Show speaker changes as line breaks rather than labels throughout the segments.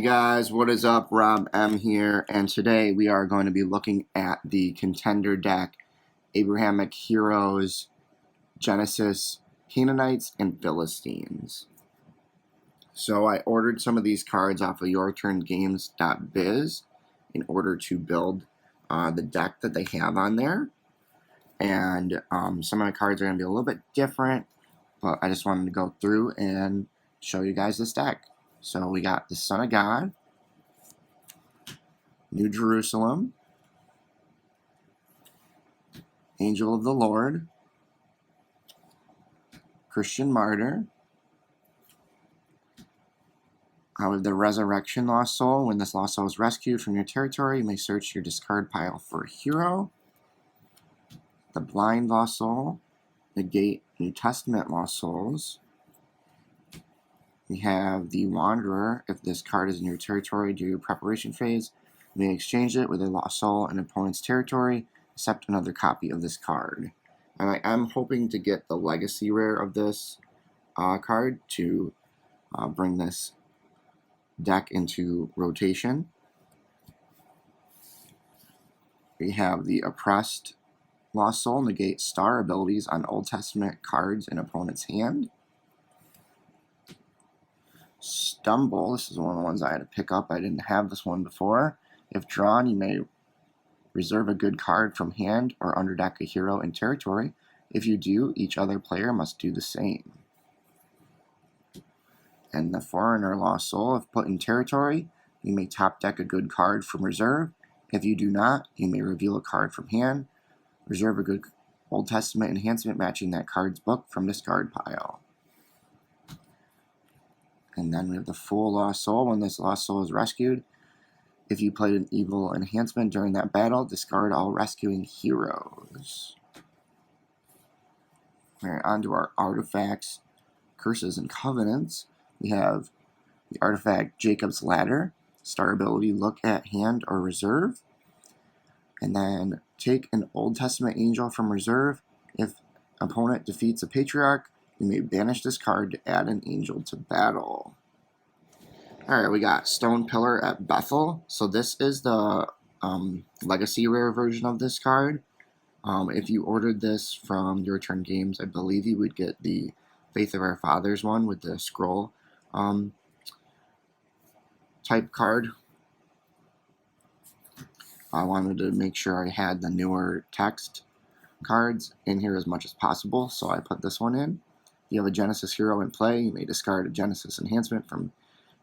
guys, what is up? Rob M here, and today we are going to be looking at the contender deck, Abrahamic Heroes, Genesis, Canaanites, and Philistines. So I ordered some of these cards off of yourturngames.biz in order to build the deck that they have on there. And some of the cards are going to be a little bit different, but I just wanted to go through and show you guys this deck. So we got the Son of God, New Jerusalem, Angel of the Lord, Christian Martyr, with the Resurrection Lost Soul. When this lost soul is rescued from your territory, you may search your discard pile for a hero. The Blind Lost Soul, negate New Testament Lost Souls. We have the Wanderer. If this card is in your territory during your preparation phase, you may exchange it with a lost soul in an opponent's territory, except another copy of this card. And I am hoping to get the legacy rare of this card to bring this deck into rotation. We have the Oppressed Lost Soul, negate star abilities on Old Testament cards in opponent's hand. Stumble, this is one of the ones I had to pick up. I didn't have this one before. If drawn, you may reserve a good card from hand or underdeck a hero in territory. If you do, each other player must do the same. And the Foreigner Lost Soul, if put in territory, you may top deck a good card from reserve. If you do not, you may reveal a card from hand. Reserve a good Old Testament enhancement matching that card's book from discard pile. And then we have the Full Lost Soul. When this Lost Soul is rescued, if you played an evil enhancement during that battle, discard all rescuing heroes. Alright, on to our artifacts, curses, and covenants. We have the artifact Jacob's Ladder. Star ability, look at hand or reserve. And then take an Old Testament angel from reserve. If opponent defeats a patriarch, you may banish this card to add an angel to battle. Alright, we got Stone Pillar at Bethel. So this is the legacy rare version of this card. If you ordered this from Your Turn Games, I believe you would get the Faith of Our Fathers one with the scroll type card. I wanted to make sure I had the newer text cards in here as much as possible, so I put this one in. If you have a Genesis hero in play, you may discard a Genesis enhancement from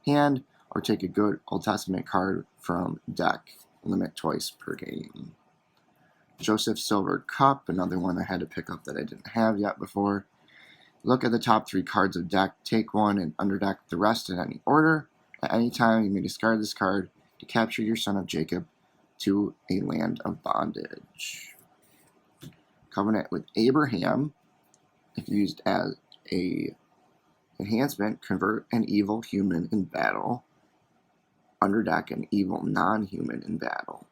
hand or take a good Old Testament card from deck. Limit twice per game. Joseph's Silver Cup, another one I had to pick up that I didn't have yet before. Look at the top 3 cards of deck, take one, and underdeck the rest in any order. At any time, you may discard this card to capture your son of Jacob to a land of bondage. Covenant with Abraham, if used as a enhancement, convert an evil human in battle. Underdeck an evil non-human in battle.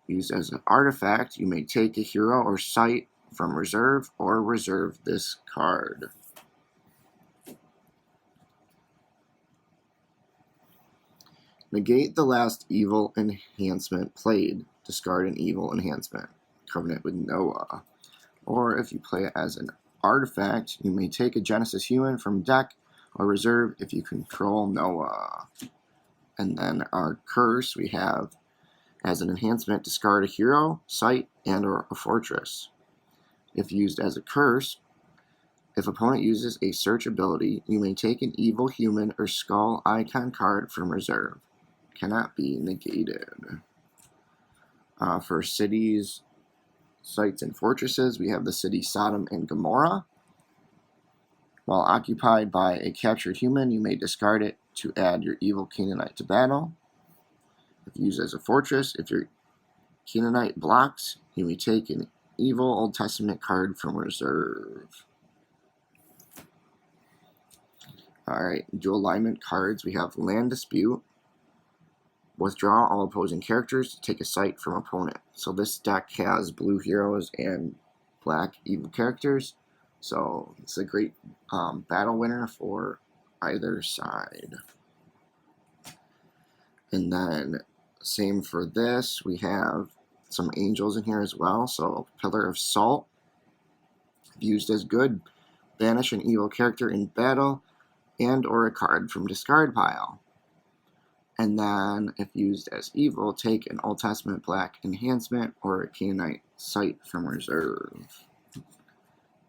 Used as an artifact, you may take a hero or site from reserve or reserve this card. Negate the last evil enhancement played. Discard an evil enhancement. Covenant with Noah. Or if you play it as an artifact, you may take a Genesis human from deck or reserve if you control Noah. And then our curse we have as an enhancement, discard a hero, site, and or a fortress. If used as a curse, if opponent uses a search ability, you may take an evil human or skull icon card from reserve. Cannot be negated. For cities, sites, and fortresses, we have the city Sodom and Gomorrah. While occupied by a captured human, you may discard it to add your evil Canaanite to battle. If used as a fortress, if your Canaanite blocks, you may take an evil Old Testament card from reserve. Alright, dual alignment cards. We have Land Dispute. Withdraw all opposing characters to take a site from opponent. So this deck has blue heroes and black evil characters. So it's a great battle winner for either side. And then same for this. We have some angels in here as well. So Pillar of Salt, used as good, banish an evil character in battle and or a card from discard pile. And then if used as evil, take an Old Testament black enhancement or a Canaanite site from reserve.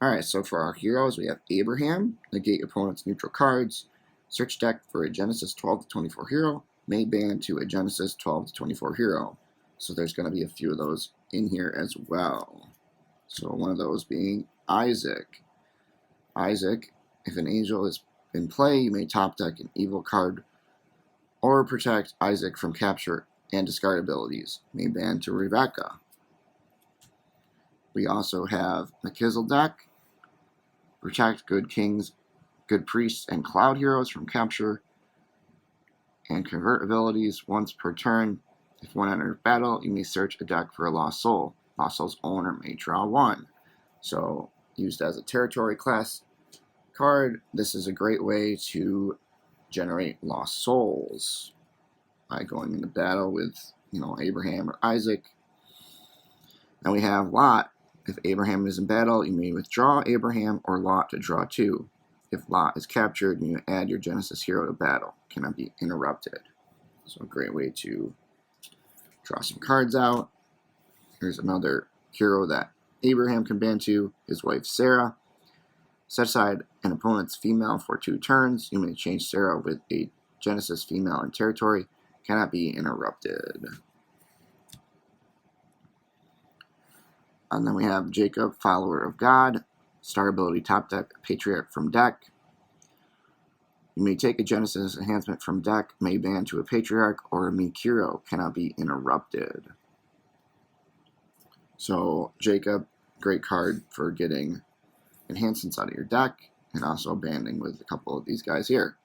Alright, so for our heroes, we have Abraham, negate opponent's neutral cards, search deck for a Genesis 12 to 24 hero, may ban to a Genesis 12 to 24 hero. So there's going to be a few of those in here as well. So one of those being Isaac. Isaac, if an angel is in play, you may top deck an evil card or protect Isaac from capture and discard abilities. May ban to Rebecca. We also have Melchizedek. Protect good kings, good priests, and cloud heroes from capture and convert abilities once per turn. If one enters battle, you may search a deck for a lost soul. Lost soul's owner may draw one. So, used as a territory class card, this is a great way to generate lost souls by going into battle with, Abraham or Isaac. Then we have Lot. If Abraham is in battle, you may withdraw Abraham or Lot to draw two. If Lot is captured, you add your Genesis hero to battle. Cannot be interrupted. So a great way to draw some cards out. Here's another hero that Abraham can ban to, his wife Sarah. Set aside an opponent's female for 2 turns. You may change Sarah with a Genesis female in territory. Cannot be interrupted. And then we have Jacob, follower of God. Star ability top deck, patriarch from deck. You may take a Genesis enhancement from deck, may ban to a patriarch or a meek hero. Cannot be interrupted. So Jacob, great card for getting enhancements out of your deck, and also banding with a couple of these guys here.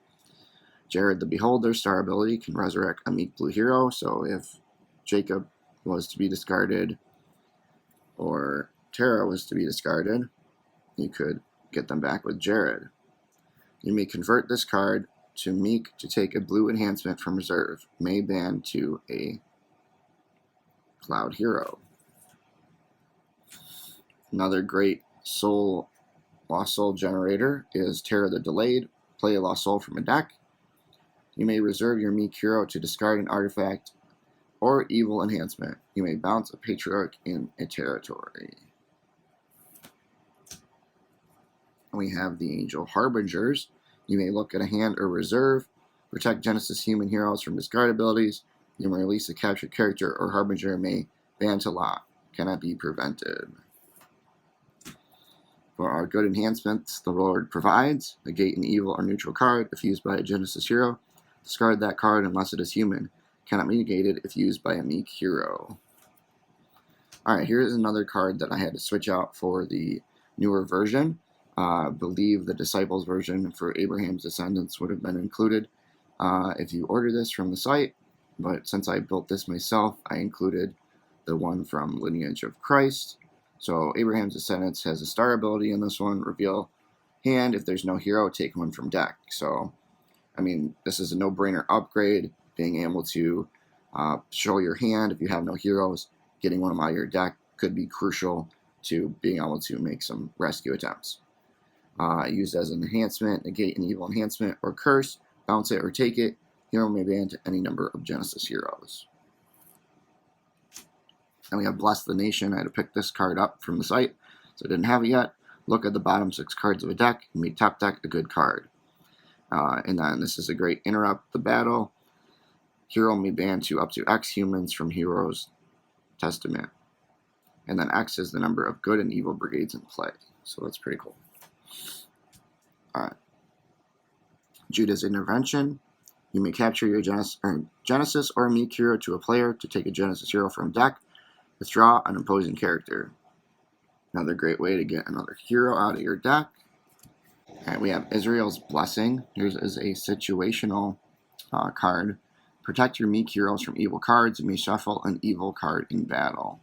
Jared the Beholder, star ability, can resurrect a meek blue hero. So if Jacob was to be discarded or Tara was to be discarded, you could get them back with Jared. You may convert this card to meek to take a blue enhancement from reserve. May ban to a cloud hero. Another great lost soul generator is Terror the Delayed. Play a lost soul from a deck. You may reserve your meek hero to discard an artifact or evil enhancement. You may bounce a patriarch in a territory. We have the Angel Harbingers. You may look at a hand or reserve. Protect Genesis human heroes from discard abilities. You may release a captured character or Harbinger may ban to Lot. Cannot be prevented. For our good enhancements, the Lord provides. Negate an evil or neutral card if used by a Genesis hero. Discard that card unless it is human. Cannot be negated if used by a meek hero. Alright, here's another card that I had to switch out for the newer version. I believe the Disciples version for Abraham's descendants would have been included if you order this from the site. But since I built this myself, I included the one from Lineage of Christ. So Abraham's descendants has a star ability in this one. Reveal hand. If there's no hero, take one from deck. So, this is a no-brainer upgrade. Being able to show your hand if you have no heroes. Getting one of them out of your deck could be crucial to being able to make some rescue attempts. Used as an enhancement, negate an evil enhancement or curse, bounce it or take it. Hero may ban to any number of Genesis heroes. And we have Bless the Nation. I had to pick this card up from the site, so I didn't have it yet. Look at the bottom 6 cards of a deck, and make top deck a good card. And then this is a great interrupt the battle. Hero may ban to up to X humans from Hero's Testament. And then X is the number of good and evil brigades in play. So that's pretty cool. Alright. Judah's Intervention. You may capture your Genesis or meek hero to a player to take a Genesis hero from deck. Withdraw an opposing character. Another great way to get another hero out of your deck. Alright, we have Israel's Blessing. Here's is a situational card. Protect your meek heroes from evil cards. You may shuffle an evil card in battle.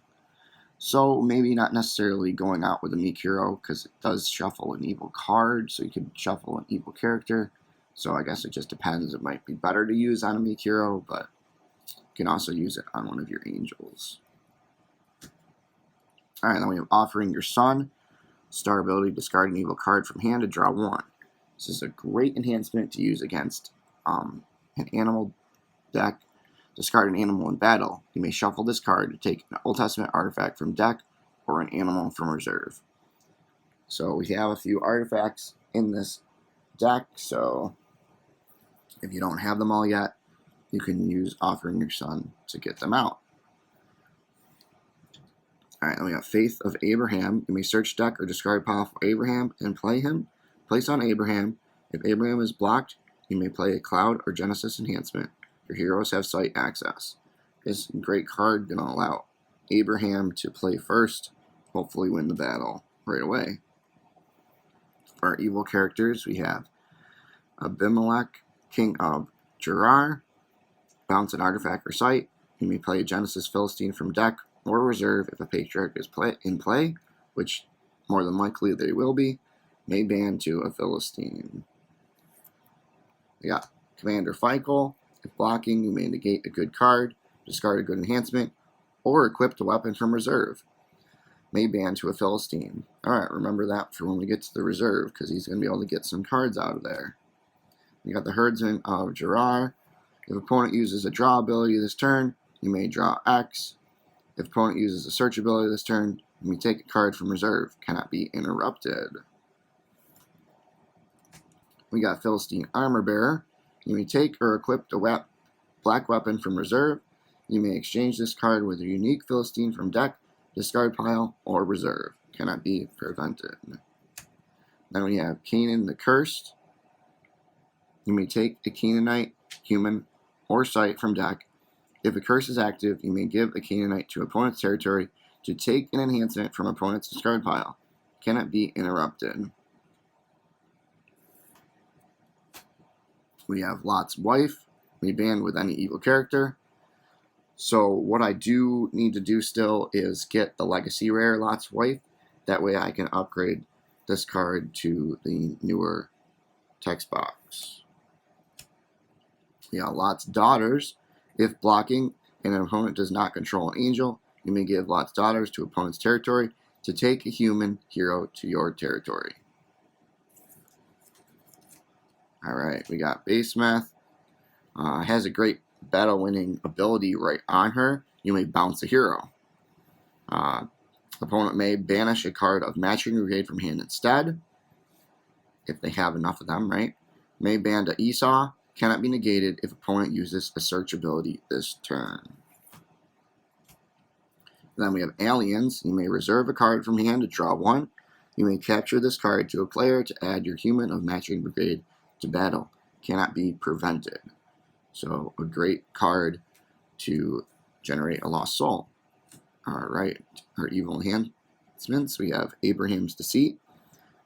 So maybe not necessarily going out with a meek hero because it does shuffle an evil card. So you could shuffle an evil character. So I guess it just depends. It might be better to use on a meek hero, but You can also use it on one of your angels. Alright, then we have Offering Your Son. Star ability, discard an evil card from hand to draw 1. This is a great enhancement to use against an animal deck. Discard an animal in battle. You may shuffle this card to take an Old Testament artifact from deck or an animal from reserve. So we have a few artifacts in this deck, so if you don't have them all yet, you can use Offering Your Son to get them out. Alright, then we have Faith of Abraham. You may search deck or discard pile for Abraham and play him. Place on Abraham. If Abraham is blocked, you may play a Cloud or Genesis enhancement. Your heroes have sight access. This great card going to allow Abraham to play first, hopefully win the battle right away. For our evil characters, we have Abimelech, King of Gerar. Bounce an artifact or sight. You may play a Genesis Philistine from deck or reserve if a patriarch is in play, which more than likely they will be. May ban to a Philistine. We got Commander Fikel. If blocking, you may negate a good card, discard a good enhancement, or equip a weapon from reserve. May ban to a Philistine. Alright, remember that for when we get to the reserve, because he's going to be able to get some cards out of there. We got the Herdsman of Gerar. If opponent uses a draw ability this turn, you may draw X. If opponent uses a search ability this turn, you may take a card from reserve. Cannot be interrupted. We got Philistine Armor Bearer. You may take or equip a black weapon from reserve. You may exchange this card with a unique Philistine from deck, discard pile, or reserve. Cannot be prevented. Then we have Canaan the Cursed. You may take a Canaanite, human, or sight from deck. If a curse is active, you may give a Canaanite to opponent's territory to take an enhancement from opponent's discard pile. Cannot be interrupted. We have Lot's Wife. We ban with any evil character. So what I do need to do still is get the Legacy Rare Lot's Wife. That way I can upgrade this card to the newer text box. We got Lot's Daughters. If blocking and an opponent does not control an angel, you may give Lot's Daughters to opponent's territory to take a human hero to your territory. Alright, we got Basemeth. Has a great battle-winning ability right on her. You may bounce a hero. Opponent may banish a card of Matching Brigade from hand instead, if they have enough of them, right? May ban to Esau. Cannot be negated if opponent uses a search ability this turn. Then we have Aliens. You may reserve a card from hand to draw 1. You may capture this card to a player to add your human of Matching Brigade to battle. Cannot be prevented. So a great card to generate a Lost Soul. Alright, our evil enhancements. We have Abraham's Deceit.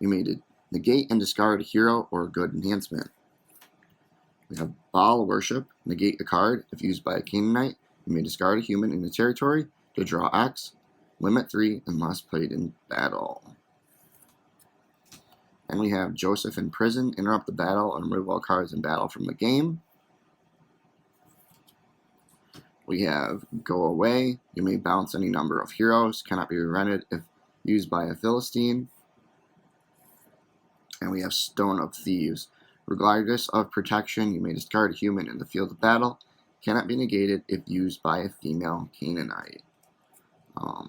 You may negate and discard a hero or a good enhancement. We have Baal Worship. Negate a card. If used by a Canaanite, you may discard a human in the territory to draw X. Limit 3 unless played in battle. And we have Joseph in Prison. Interrupt the battle and remove all cards in battle from the game. We have Go Away. You may bounce any number of heroes. Cannot be prevented if used by a Philistine. And we have Stone of Thieves. Regardless of protection, you may discard a human in the field of battle. Cannot be negated if used by a female Canaanite.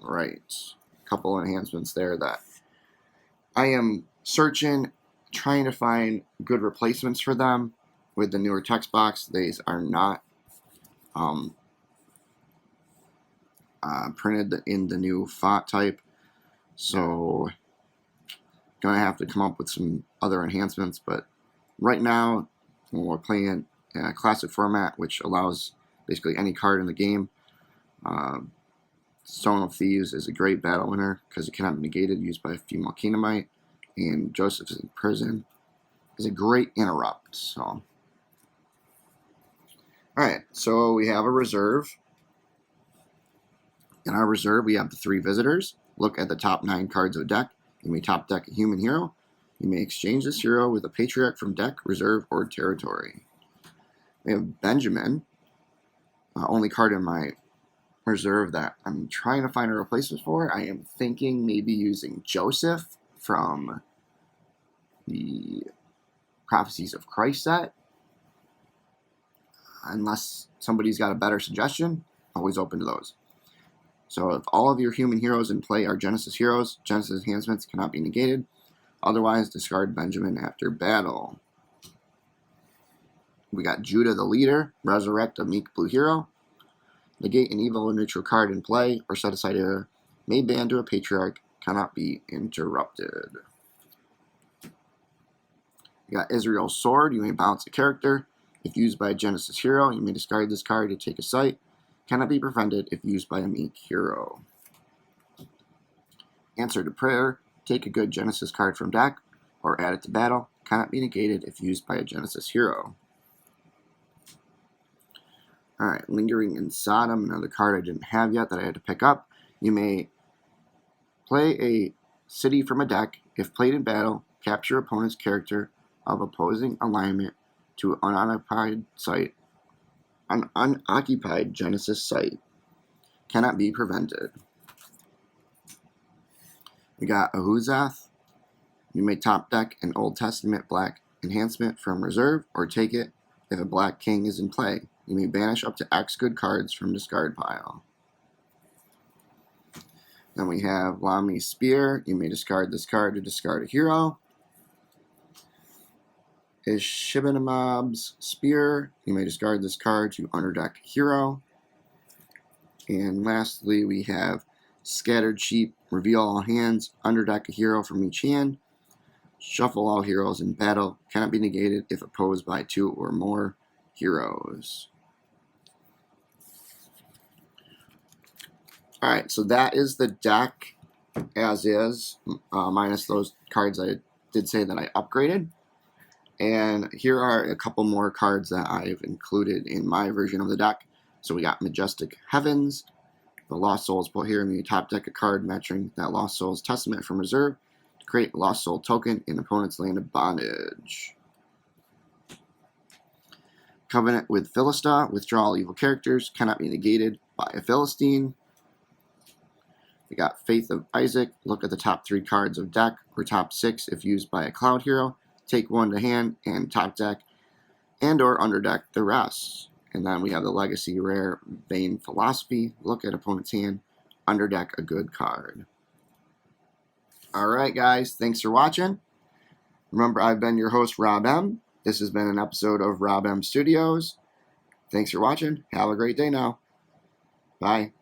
Right. A couple enhancements there that I am searching, trying to find good replacements for them. With the newer text box, these are not printed in the new font type. So, gonna have to come up with some other enhancements, but right now, when we're playing in a classic format, which allows basically any card in the game, Stone of Thieves is a great battle winner because it cannot be negated, used by a female Canaanite, and Joseph's in Prison is a great interrupt. So, alright, so we have a reserve. In our reserve, we have the 3 visitors. Look at the top 9 cards of a deck. You may top deck a human hero. You may exchange this hero with a patriarch from deck, reserve, or territory. We have Benjamin. only card in my reserve that I'm trying to find a replacement for. I am thinking maybe using Joseph from the Prophecies of Christ set. Unless somebody's got a better suggestion, always open to those. So if all of your human heroes in play are Genesis heroes, Genesis enhancements cannot be negated. Otherwise, discard Benjamin after battle. We got Judah the leader, resurrect a meek blue hero, negate an evil or neutral card in play, or set aside a made band to a patriarch, cannot be interrupted. You got Israel's sword, you may bounce a character. If used by a Genesis hero, you may discard this card to take a site. Cannot be prevented if used by a meek hero. Answer to prayer, take a good Genesis card from deck, or add it to battle. Cannot be negated if used by a Genesis hero. Alright, Lingering in Sodom, another card I didn't have yet that I had to pick up. You may play a city from a deck. If played in battle, capture opponent's character of opposing alignment to an unoccupied Genesis site. Cannot be prevented. We got Ahuzath. You may top deck an Old Testament black enhancement from reserve, or take it if a black king is in play. You may banish up to X good cards from discard pile. Then we have Lami's Spear. You may discard this card to discard a hero. Ishibinamab's Spear. You may discard this card to underdeck a hero. And lastly, we have Scattered Sheep. Reveal all hands. Underdeck a hero from each hand. Shuffle all heroes in battle. Cannot be negated if opposed by 2 or more heroes. Alright, so that is the deck as is, minus those cards I did say that I upgraded. And here are a couple more cards that I've included in my version of the deck. So we got Majestic Heavens, the Lost Souls put here, and you top deck a card matching that Lost Souls Testament from reserve to create a Lost Soul token in opponent's land of bondage. Covenant with Philistine, withdraw all evil characters, cannot be negated by a Philistine. We got Faith of Isaac, look at the top 3 cards of deck, or top 6 if used by a cloud hero. Take 1 to hand and top deck and or underdeck the rest. And then we have the Legacy Rare Vain Philosophy, look at opponent's hand, underdeck a good card. Alright guys, thanks for watching. Remember, I've been your host, Rob M. This has been an episode of Rob M Studios. Thanks for watching. Have a great day now. Bye.